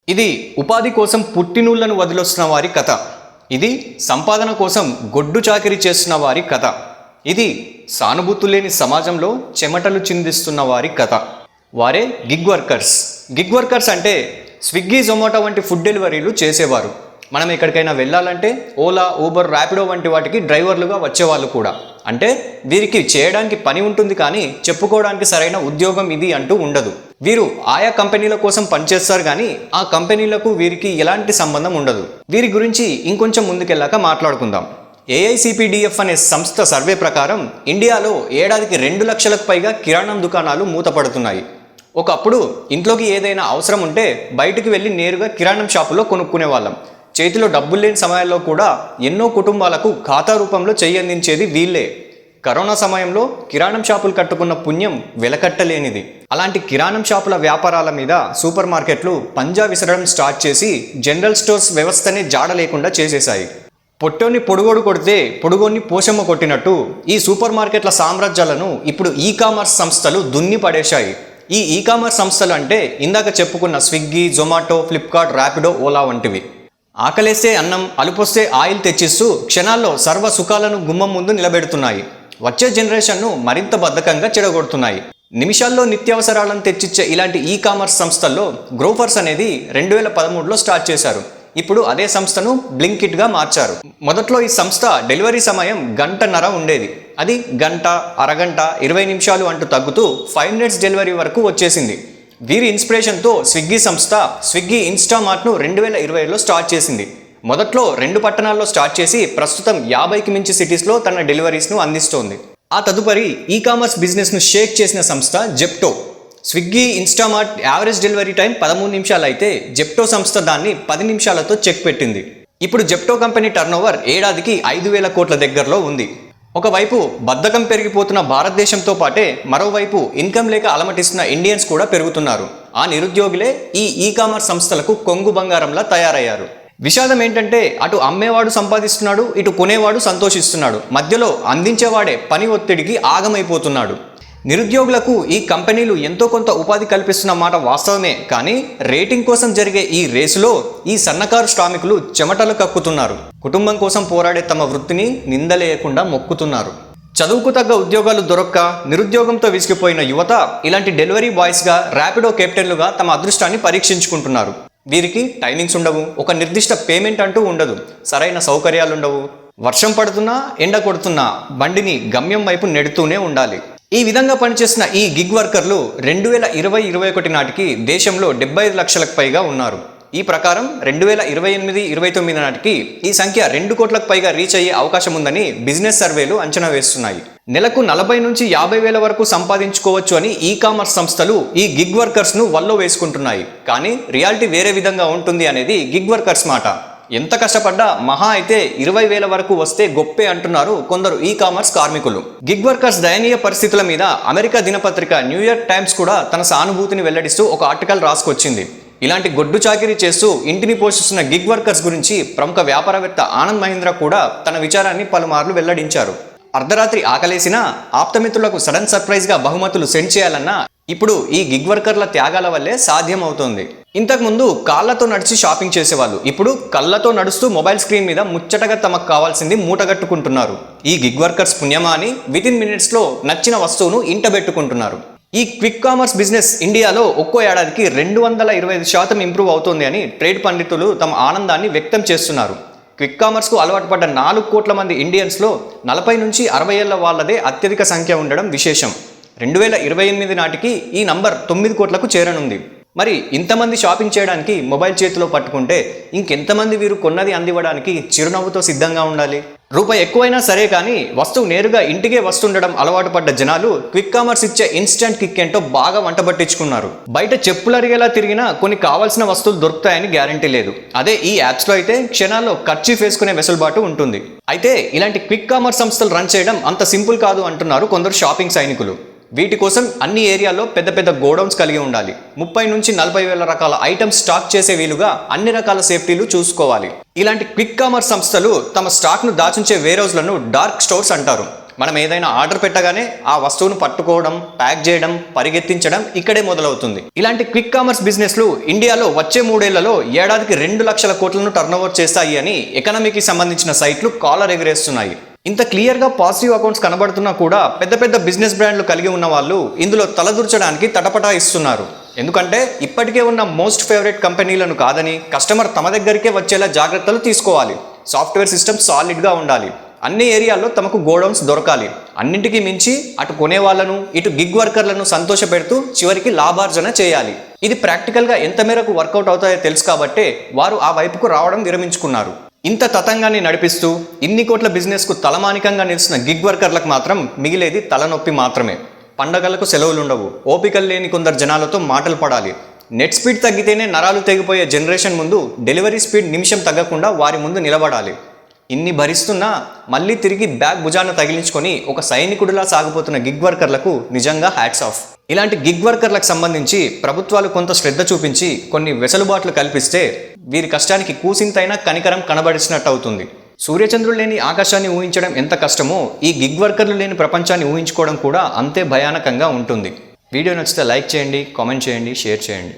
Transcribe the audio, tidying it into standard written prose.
ఇది ఉపాధి కోసం పుట్టినూళ్లను వదిలొస్తున్న వారి కథ. ఇది సంపాదన కోసం గొడ్డు చాకిరీ చేస్తున్న వారి కథ. ఇది సానుభూతి లేని సమాజంలో చెమటలు చిందిస్తున్న వారి కథ. వారే గిగ్ వర్కర్స్. గిగ్ వర్కర్స్ అంటే స్విగ్గీ, జొమాటో వంటి ఫుడ్ డెలివరీలు చేసేవారు. మనం ఎక్కడికైనా వెళ్ళాలంటే ఓలా, ఊబర్, ర్యాపిడో వంటి వాటికి డ్రైవర్లుగా వచ్చేవాళ్ళు కూడా. అంటే వీరికి చేయడానికి పని ఉంటుంది కానీ చెప్పుకోవడానికి సరైన ఉద్యోగం ఇది అంటూ ఉండదు. వీరు ఆయా కంపెనీల కోసం పనిచేస్తారు కానీ ఆ కంపెనీలకు వీరికి ఎలాంటి సంబంధం ఉండదు. వీరి గురించి ఇంకొంచెం ముందుకెళ్ళాక మాట్లాడుకుందాం. ఏఐసిపిడిఎఫ్ అనే సంస్థ సర్వే ప్రకారం ఇండియాలో ఏడాదికి 2 లక్షలకు పైగా కిరాణం దుకాణాలు మూతపడుతున్నాయి. ఒకప్పుడు ఇంట్లోకి ఏదైనా అవసరం ఉంటే బయటికి వెళ్ళి నేరుగా కిరాణం షాపులో కొనుక్కునే వాళ్ళం. చేతిలో డబ్బులు లేని సమయాల్లో కూడా ఎన్నో కుటుంబాలకు ఖాతా రూపంలో చెయ్యందించేది వీళ్ళే. కరోనా సమయంలో కిరాణం షాపులు కట్టుకున్న పుణ్యం వెలకట్టలేనిది. అలాంటి కిరాణం షాపుల వ్యాపారాల మీద సూపర్ మార్కెట్లు పంజా విసరడం స్టార్ట్ చేసి జనరల్ స్టోర్స్ వ్యవస్థనే జాడ లేకుండా చేసేశాయి. పొట్టోని పొడుగోడు కొడితే పొడుగోని పోషమ్మ కొట్టినట్టు ఈ సూపర్ మార్కెట్ల సామ్రాజ్యాలను ఇప్పుడు ఈ-కామర్స్ సంస్థలు దున్ని పడేశాయి. ఈ ఈ-కామర్స్ సంస్థలు అంటే ఇందాక చెప్పుకున్న స్విగ్గీ, జొమాటో, ఫ్లిప్కార్ట్, ర్యాపిడో, ఓలా వంటివి. ఆకలేస్తే అన్నం, అలుపొస్తే ఆయిల్ తెచ్చిస్తూ క్షణాల్లో సర్వ సుఖాలను గుమ్మం ముందు నిలబెడుతున్నాయి. వచ్చే జనరేషన్ను మరింత బద్ధకంగా చెడగొడుతున్నాయి. నిమిషాల్లో నిత్యావసరాలను తెచ్చిచ్చే ఇలాంటి ఈ-కామర్స్ సంస్థల్లో గ్రోఫర్స్ అనేది 2013లో స్టార్ట్ చేశారు. ఇప్పుడు అదే సంస్థను బ్లింకిట్గా మార్చారు. మొదట్లో ఈ సంస్థ డెలివరీ సమయం 1.5 గంట ఉండేది. అది గంట, అరగంట, 20 నిమిషాలు అంటూ తగ్గుతూ 5 minutes డెలివరీ వరకు వచ్చేసింది. వీరి ఇన్స్పిరేషన్తో స్విగ్గీ సంస్థ స్విగ్గీ ఇన్స్టామార్ట్ను 2020లో స్టార్ట్ చేసింది. మొదట్లో 2 పట్టణాల్లో స్టార్ట్ చేసి ప్రస్తుతం 50కి మించి సిటీస్లో తన డెలివరీస్ను అందిస్తోంది. ఆ తదుపరి ఈ-కామర్స్ బిజినెస్ను షేక్ చేసిన సంస్థ Zepto. Swiggy, Instamart average delivery time 13 నిమిషాలు అయితే జెప్టో సంస్థ దాన్ని 10 నిమిషాలతో చెక్ పెట్టింది. ఇప్పుడు జెప్టో కంపెనీ టర్నోవర్ ఏడాదికి 5,000 కోట్ల దగ్గరలో ఉంది. ఒకవైపు బద్ధకం పెరిగిపోతున్న భారతదేశంతో పాటే మరోవైపు ఇన్కమ్ లేక అలమటిస్తున్న ఇండియన్స్ కూడా పెరుగుతున్నారు. ఆ నిరుద్యోగులే ఈ ఈ-కామర్స్ సంస్థలకు కొంగు బంగారంలా తయారయ్యారు. విషాదం ఏంటంటే అటు అమ్మేవాడు సంపాదిస్తున్నాడు, ఇటు కొనేవాడు సంతోషిస్తున్నాడు. మధ్యలో అందించేవాడే పని ఒత్తిడికి ఆగమైపోతున్నాడు. నిరుద్యోగులకు ఈ కంపెనీలు ఎంతో కొంత ఉపాధి కల్పిస్తున్న మాట వాస్తవమే, కానీ రేటింగ్ కోసం జరిగే ఈ రేసులో ఈ సన్నకారు శ్రామికులు చెమటలు కక్కుతున్నారు. కుటుంబం కోసం పోరాడే తమ వృత్తిని నిందలేయకుండా మొక్కుతున్నారు. చదువుకు తగ్గ ఉద్యోగాలు దొరక్క నిరుద్యోగంతో విసిగిపోయిన యువత ఇలాంటి డెలివరీ బాయ్స్గా, ర్యాపిడో కెప్టెన్లుగా తమ అదృష్టాన్ని పరీక్షించుకుంటున్నారు. వీరికి టైమింగ్స్ ఉండవు, ఒక నిర్దిష్ట పేమెంట్ అంటూ ఉండదు, సరైన సౌకర్యాలుండవు. వర్షం పడుతున్నా, ఎండ కొడుతున్నా బండిని గమ్యం వైపు నెడుతూనే ఉండాలి. ఈ విధంగా పనిచేసిన ఈ గిగ్ వర్కర్లు 2020-21 నాటికి దేశంలో 75 లక్షలకు పైగా ఉన్నారు. ఈ ప్రకారం 2028-29 నాటికి ఈ సంఖ్య 2 కోట్లకు పైగా రీచ్ అయ్యే అవకాశం ఉందని బిజినెస్ సర్వేలు అంచనా వేస్తున్నాయి. నెలకు 40 నుంచి 50 వేల వరకు సంపాదించుకోవచ్చు అని ఈ-కామర్స్ సంస్థలు ఈ గిగ్ వర్కర్స్ను వల్లో వేసుకుంటున్నాయి. కానీ రియాలిటీ వేరే విధంగా ఉంటుంది అనేది గిగ్ వర్కర్స్ మాట. ఎంత కష్టపడ్డా మహా అయితే 20,000 వరకు వస్తే గొప్పే అంటున్నారు కొందరు ఈ-కామర్స్ కార్మికులు. గిగ్ వర్కర్స్ దయనీయ పరిస్థితుల మీద అమెరికా దినపత్రిక న్యూయార్క్ టైమ్స్ కూడా తన సానుభూతిని వెల్లడిస్తూ ఒక ఆర్టికల్ రాసుకొచ్చింది. ఇలాంటి గొడ్డు చాకిరీ చేస్తూ ఇంటిని పోషిస్తున్న గిగ్ వర్కర్స్ గురించి ప్రముఖ వ్యాపారవేత్త ఆనంద్ మహీంద్రా కూడా తన విచారాన్ని పలుమార్లు వెల్లడించారు. అర్ధరాత్రి ఆకలేసినా ఆప్తమిత్రులకు సడన్ సర్ప్రైజ్గా బహుమతులు సెండ్ చేయాలన్నా ఇప్పుడు ఈ గిగ్ వర్కర్ల త్యాగాల వల్లే సాధ్యం అవుతోంది. ఇంతకుముందు కాళ్లతో నడిచి షాపింగ్ చేసేవాళ్ళు ఇప్పుడు కళ్ళతో నడుస్తూ మొబైల్ స్క్రీన్ మీద ముచ్చటగా తమకు కావాల్సింది మూటగట్టుకుంటున్నారు. ఈ గిగ్ వర్కర్స్ పుణ్యమా అని వితిన్ మినిట్స్లో నచ్చిన వస్తువును ఇంటబెట్టుకుంటున్నారు. ఈ క్విక్ కామర్స్ బిజినెస్ ఇండియాలో ఒక్కో ఏడాదికి 225% ఇంప్రూవ్ అవుతోంది అని ట్రేడ్ పండితులు తమ ఆనందాన్ని వ్యక్తం చేస్తున్నారు. క్విక్ కామర్స్కు అలవాటు పడ్డ 4 కోట్ల మంది ఇండియన్స్లో 40 నుంచి 60 ఏళ్ల వాళ్ళదే అత్యధిక సంఖ్య ఉండడం విశేషం. 2028 నాటికి ఈ నంబర్ 9 కోట్లకు చేరనుంది. మరి ఇంతమంది షాపింగ్ చేయడానికి మొబైల్ చేతిలో పట్టుకుంటే ఇంకెంతమంది వీరు కొన్నది అందివ్వడానికి చిరునవ్వుతో సిద్ధంగా ఉండాలి? రూపాయి ఎక్కువైనా సరే కానీ వస్తువు నేరుగా ఇంటికే వస్తుండడం అలవాటు పడ్డ జనాలు క్విక్ కామర్స్ ఇచ్చే ఇన్స్టెంట్ కిక్ ఏంటో బాగా వంటబట్టించుకున్నారు. బయట చెప్పులు అరిగేలా తిరిగినా కొన్ని కావాల్సిన వస్తువులు దొరుకుతాయని గ్యారంటీ లేదు. అదే ఈ యాప్స్లో అయితే క్షణాల్లో ఖర్చు వేసుకునే వెసులుబాటు ఉంటుంది. అయితే ఇలాంటి క్విక్ కామర్స్ సంస్థలు రన్ చేయడం అంత సింపుల్ కాదు అంటున్నారు కొందరు షాపింగ్ సైనికులు. వీటి కోసం అన్ని ఏరియాల్లో పెద్ద పెద్ద గోడౌన్స్ కలిగి ఉండాలి. 30 నుంచి 40 వేల రకాల ఐటమ్స్ స్టాక్ చేసే వీలుగా అన్ని రకాల సేఫ్టీలు చూసుకోవాలి. ఇలాంటి క్విక్ కామర్స్ సంస్థలు తమ స్టాక్ను దాచుంచే వేర్ హౌస్లను డార్క్ స్టోర్స్ అంటారు. మనం ఏదైనా ఆర్డర్ పెట్టగానే ఆ వస్తువును పట్టుకోవడం, ప్యాక్ చేయడం, పరిగెత్తించడం ఇక్కడే మొదలవుతుంది. ఇలాంటి క్విక్ కామర్స్ బిజినెస్లు ఇండియాలో వచ్చే 3 ఏళ్లలో ఏడాదికి 2 లక్షల కోట్లను టర్నోవర్ చేస్తాయి అని ఎకనామీకి సంబంధించిన సైట్లు కాలర్ ఎగరేస్తున్నాయి. ఇంత క్లియర్గా పాజిటివ్ అకౌంట్స్ కనబడుతున్నా కూడా పెద్ద పెద్ద బిజినెస్ బ్రాండ్లు కలిగి ఉన్న వాళ్ళు ఇందులో తలదూర్చడానికి తటపటాయిస్తున్నారు. ఎందుకంటే ఇప్పటికే ఉన్న మోస్ట్ ఫేవరెట్ కంపెనీలను కాదని కస్టమర్ తమ దగ్గరికే వచ్చేలా జాగ్రత్తలు తీసుకోవాలి. సాఫ్ట్వేర్ సిస్టమ్ సాలిడ్గా ఉండాలి. అన్ని ఏరియాల్లో తమకు గోడౌన్స్ దొరకాలి. అన్నింటికీ మించి అటు కొనే వాళ్ళను ఇటు గిగ్ వర్కర్లను సంతోషపెడుతూ చివరికి లాభార్జన చేయాలి. ఇది ప్రాక్టికల్గా ఎంత మేరకు వర్కౌట్ అవుతాయో తెలుసు కాబట్టే వారు ఆ వైపుకు రావడం విరమించుకున్నారు. ఇంత తతంగాన్ని నడిపిస్తూ ఇన్ని కోట్ల బిజినెస్కు తలమానికంగా నిలిచిన గిగ్ వర్కర్లకు మాత్రం మిగిలేది తలనొప్పి మాత్రమే. పండగలకు సెలవులుండవు. ఓపికలు లేని కొందరు జనాలతో మాటలు పడాలి. నెట్ స్పీడ్ తగ్గితేనే నరాలు తెగిపోయే జనరేషన్ ముందు డెలివరీ స్పీడ్ నిమిషం తగ్గకుండా వారి ముందు నిలబడాలి. ఇన్ని భరిస్తున్నా మళ్ళీ తిరిగి బ్యాగ్ భుజాన తగిలించుకొని ఒక సైనికుడిలా సాగిపోతున్న గిగ్ వర్కర్లకు నిజంగా హ్యాట్స్ ఆఫ్. ఇలాంటి గిగ్ వర్కర్లకు సంబంధించి ప్రభుత్వాలు కొంత శ్రద్ధ చూపించి కొన్ని వెసులుబాట్లు కల్పిస్తే వీరి కష్టానికి కూసింతైనా కనికరం కనబడిచినట్టు అవుతుంది. సూర్యచంద్రులు లేని ఆకాశాన్ని ఊహించడం ఎంత కష్టమో ఈ గిగ్ వర్కర్లు లేని ప్రపంచాన్ని ఊహించుకోవడం కూడా అంతే భయానకంగా ఉంటుంది. వీడియో నచ్చితే లైక్ చేయండి, కామెంట్ చేయండి, షేర్ చేయండి.